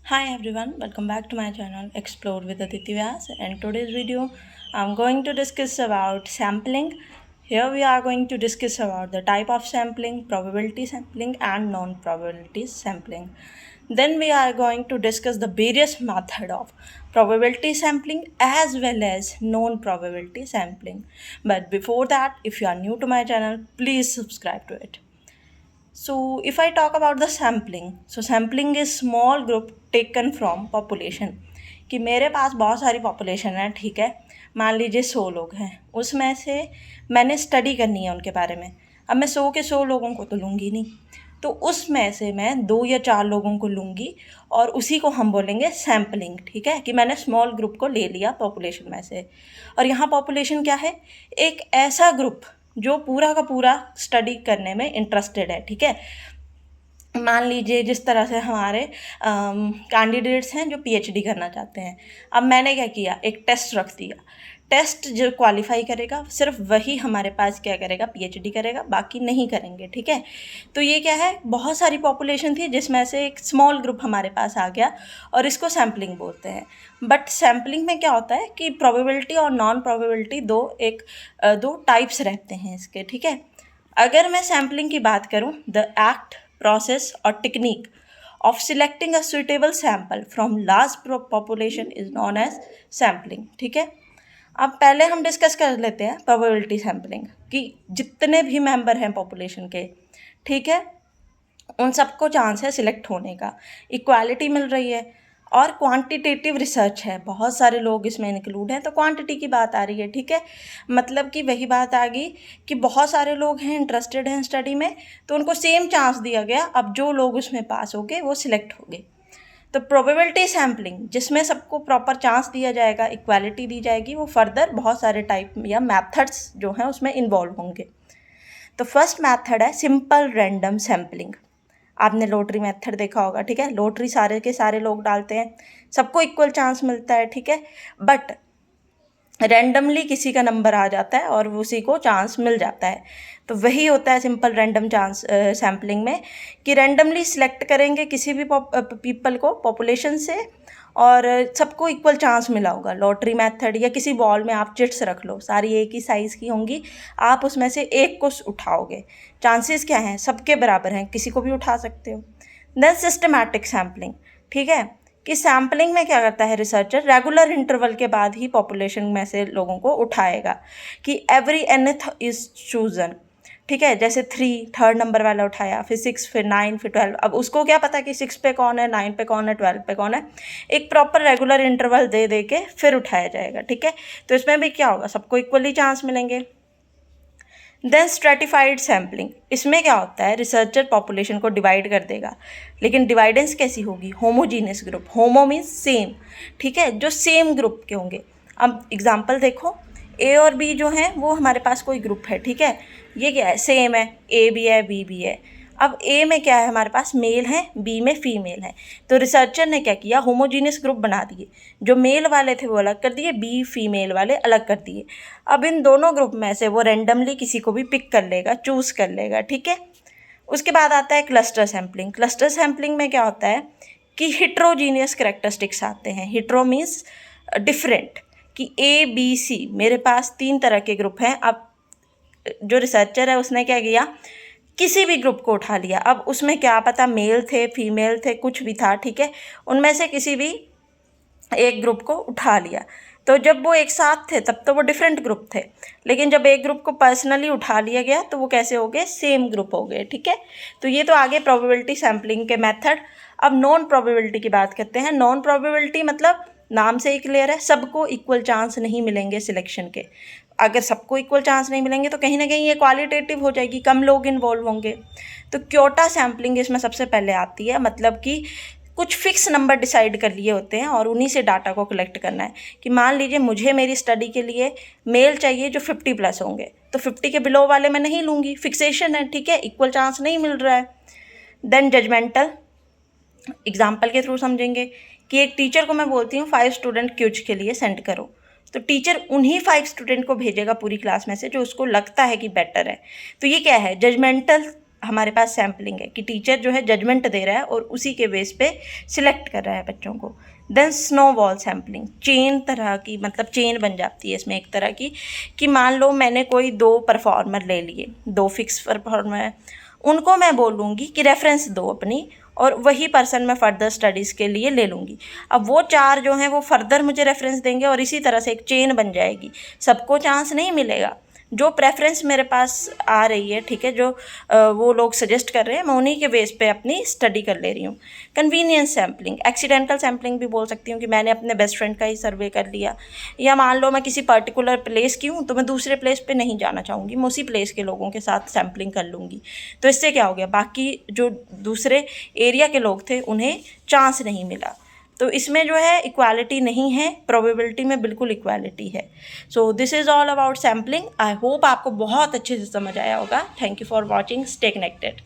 Hi everyone, welcome back to my channel Explore with Aditi Vyas. And today's video I'm going to discuss about sampling. Here we are going to discuss about the type of sampling, probability sampling and non-probability sampling. Then we are going to discuss the various method of probability sampling as well as non-probability sampling. But before that, if you are new to my channel, please subscribe to it. So if I talk about the sampling, so sampling is small group taken from population. कि मेरे पास बहुत सारी population है, ठीक है, मान लीजिए 100 लोग हैं, उसमें से मैंने स्टडी करनी है उनके बारे में. अब मैं 100 के 100 लोगों को तो लूँगी नहीं, तो उसमें से मैं 2 या 4 लोगों को लूँगी और उसी को हम बोलेंगे सैम्पलिंग. ठीक है, कि मैंने स्मॉल ग्रुप को ले लिया पॉपुलेशन में से. और यहाँ पॉपुलेशन क्या है? एक ऐसा ग्रुप जो पूरा का पूरा स्टडी करने में इंटरेस्टेड है. ठीक है, मान लीजिए जिस तरह से हमारे कैंडिडेट्स हैं जो पीएचडी करना चाहते हैं. अब मैंने क्या किया, एक टेस्ट रख दिया. टेस्ट जो क्वालिफाई करेगा सिर्फ वही हमारे पास क्या करेगा, पीएचडी करेगा, बाकी नहीं करेंगे. ठीक है, तो ये क्या है, बहुत सारी पॉपुलेशन थी जिसमें से एक स्मॉल ग्रुप हमारे पास आ गया और इसको सैम्पलिंग बोलते हैं. बट सैम्पलिंग में क्या होता है कि प्रोबेबिलिटी और नॉन प्रोबेबिलिटी दो टाइप्स रहते हैं इसके. ठीक है, अगर मैं सैम्पलिंग की बात करूँ, the act, process or technique of selecting a suitable sample from large population is known as sampling. ठीक है, अब पहले हम डिस्कस कर लेते हैं प्रोबेबिलिटी सैम्पलिंग कि जितने भी मेंबर हैं पॉपुलेशन के, ठीक है, उन सबको चांस है सिलेक्ट होने का, इक्वालिटी मिल रही है. और क्वांटिटेटिव रिसर्च है, बहुत सारे लोग इसमें इंक्लूड हैं, तो क्वांटिटी की बात आ रही है. ठीक है, मतलब कि वही बात आ गई कि बहुत सारे लोग हैं, इंटरेस्टेड हैं स्टडी में, तो उनको सेम चांस दिया गया. अब जो लोग उसमें पास हो गए वो सिलेक्ट हो गए. तो प्रोबेबिलिटी सैम्पलिंग जिसमें सबको प्रॉपर चांस दिया जाएगा, इक्वालिटी दी जाएगी, वो फर्दर बहुत सारे टाइप या मैथड्स जो हैं उसमें इन्वॉल्व होंगे. तो फर्स्ट मैथड है सिंपल रैंडम सैम्पलिंग. आपने लॉटरी मेथड देखा होगा. ठीक है, लॉटरी सारे के सारे लोग डालते हैं, सबको इक्वल चांस मिलता है. ठीक है, बट रैंडमली किसी का नंबर आ जाता है और उसी को चांस मिल जाता है. तो वही होता है सिंपल रैंडम चांस सैम्पलिंग में, कि रैंडमली सिलेक्ट करेंगे किसी भी पीपल को पॉपुलेशन से और सबको इक्वल चांस मिला होगा. लॉटरी मेथड या किसी बॉल में आप चिट्स रख लो, सारी एक ही साइज़ की होंगी, आप उसमें से एक को उठाओगे, चांसेस क्या हैं, सबके बराबर हैं, किसी को भी उठा सकते हो. Then systematic sampling. ठीक है, कि सैम्पलिंग में क्या करता है रिसर्चर, रेगुलर इंटरवल के बाद ही पॉपुलेशन में से लोगों को उठाएगा कि एवरी nth इज चूजन. ठीक है, जैसे 3 थर्ड नंबर वाला उठाया, फिर 6, फिर 9, फिर 12. अब उसको क्या पता कि 6 पे कौन है, 9 पे कौन है, 12 पे कौन है. एक प्रॉपर रेगुलर इंटरवल दे दे के फिर उठाया जाएगा. ठीक है, तो इसमें भी क्या होगा, सबको इक्वली चांस मिलेंगे. देन स्ट्रेटिफाइड सैम्पलिंग, इसमें क्या होता है, रिसर्चर पॉपुलेशन को डिवाइड कर देगा, लेकिन डिवाइडेंस कैसी होगी, होमोजीनियस ग्रुप. होमो मीन्स सेम. ठीक है, जो सेम ग्रुप के होंगे. अब एग्जांपल देखो, ए और बी जो हैं वो हमारे पास कोई ग्रुप है. ठीक है, ये क्या है, सेम है, ए भी है, बी भी है. अब ए में क्या है, हमारे पास मेल है, बी में फीमेल है. तो रिसर्चर ने क्या किया, होमोजीनियस ग्रुप बना दिए, जो मेल वाले थे वो अलग कर दिए, बी फीमेल वाले अलग कर दिए. अब इन दोनों ग्रुप में से वो रेंडमली किसी को भी पिक कर लेगा, चूज़ कर लेगा. ठीक है, उसके बाद आता है क्लस्टर सैम्पलिंग. क्लस्टर सैम्पलिंग में क्या होता है कि हिट्रोजीनियस करेक्टरिस्टिक्स आते हैं. हिट्रो मीन्स डिफरेंट, कि ए बी सी मेरे पास 3 तरह के ग्रुप हैं. अब जो रिसर्चर है उसने क्या किया, किसी भी ग्रुप को उठा लिया. अब उसमें क्या पता मेल थे, फीमेल थे, कुछ भी था. ठीक है, उनमें से किसी भी एक ग्रुप को उठा लिया. तो जब वो एक साथ थे तब तो वो डिफरेंट ग्रुप थे, लेकिन जब एक ग्रुप को पर्सनली उठा लिया गया तो वो कैसे हो गए, सेम ग्रुप हो गए. ठीक है, तो ये तो आगे प्रोबेबिलिटी सैम्पलिंग के मेथड. अब नॉन प्रोबेबिलिटी की बात करते हैं. नॉन प्रोबेबिलिटी मतलब नाम से ही क्लियर है, सबको इक्वल चांस नहीं मिलेंगे सिलेक्शन के. अगर सबको इक्वल चांस नहीं मिलेंगे तो कहीं ना कहीं ये क्वालिटेटिव हो जाएगी, कम लोग इन्वॉल्व होंगे. तो क्योटा सैम्पलिंग इसमें सबसे पहले आती है, मतलब कि कुछ फिक्स नंबर डिसाइड कर लिए होते हैं और उन्हीं से डाटा को कलेक्ट करना है. कि मान लीजिए मुझे मेरी स्टडी के लिए मेल चाहिए जो 50+ होंगे, तो 50 के बिलो वाले मैं नहीं लूँगी, फिक्सेशन है. ठीक है, इक्वल चांस नहीं मिल रहा है. देन जजमेंटल, एग्जाम्पल के थ्रू समझेंगे कि एक टीचर को मैं बोलती हूँ 5 स्टूडेंट क्यूज के लिए सेंड करो, तो टीचर उन्हीं 5 स्टूडेंट को भेजेगा पूरी क्लास में से जो उसको लगता है कि बेटर है. तो ये क्या है, जजमेंटल हमारे पास सैम्पलिंग है कि टीचर जो है जजमेंट दे रहा है और उसी के बेस पे सिलेक्ट कर रहा है बच्चों को। देन स्नोबॉल सैम्पलिंग, चेन तरह की, मतलब चेन बन जाती है इसमें एक तरह की, कि मान लो मैंने कोई 2 परफॉर्मर ले लिए, 2 फिक्स परफॉर्मर है, उनको मैं बोलूँगी कि रेफरेंस दो अपनी, और वही पर्सन मैं फ़र्दर स्टडीज़ के लिए ले लूँगी। अब वो 4 जो हैं वो फ़र्दर मुझे रेफरेंस देंगे और इसी तरह से एक चेन बन जाएगी। सबको चांस नहीं मिलेगा, जो प्रेफरेंस मेरे पास आ रही है, ठीक है, जो वो लोग सजेस्ट कर रहे हैं, मैं उन्हीं के बेस पे अपनी स्टडी कर ले रही हूँ। कन्वीनियंस सैम्पलिंग, एक्सीडेंटल सैम्पलिंग भी बोल सकती हूँ कि मैंने अपने बेस्ट फ्रेंड का ही सर्वे कर लिया, या मान लो मैं किसी पर्टिकुलर प्लेस की हूँ तो मैं दूसरे प्लेस पे नहीं जाना चाहूँगी, मैं उसी प्लेस के लोगों के साथ सैम्पलिंग कर लूँगी। तो इससे क्या हो गया, बाकी जो दूसरे एरिया के लोग थे उन्हें चांस नहीं मिला। तो इसमें जो है इक्वालिटी नहीं है, प्रोबेबिलिटी में बिल्कुल इक्वालिटी है। So this is all about sampling. I hope आपको बहुत अच्छे से समझ आया होगा। Thank you for watching, stay connected.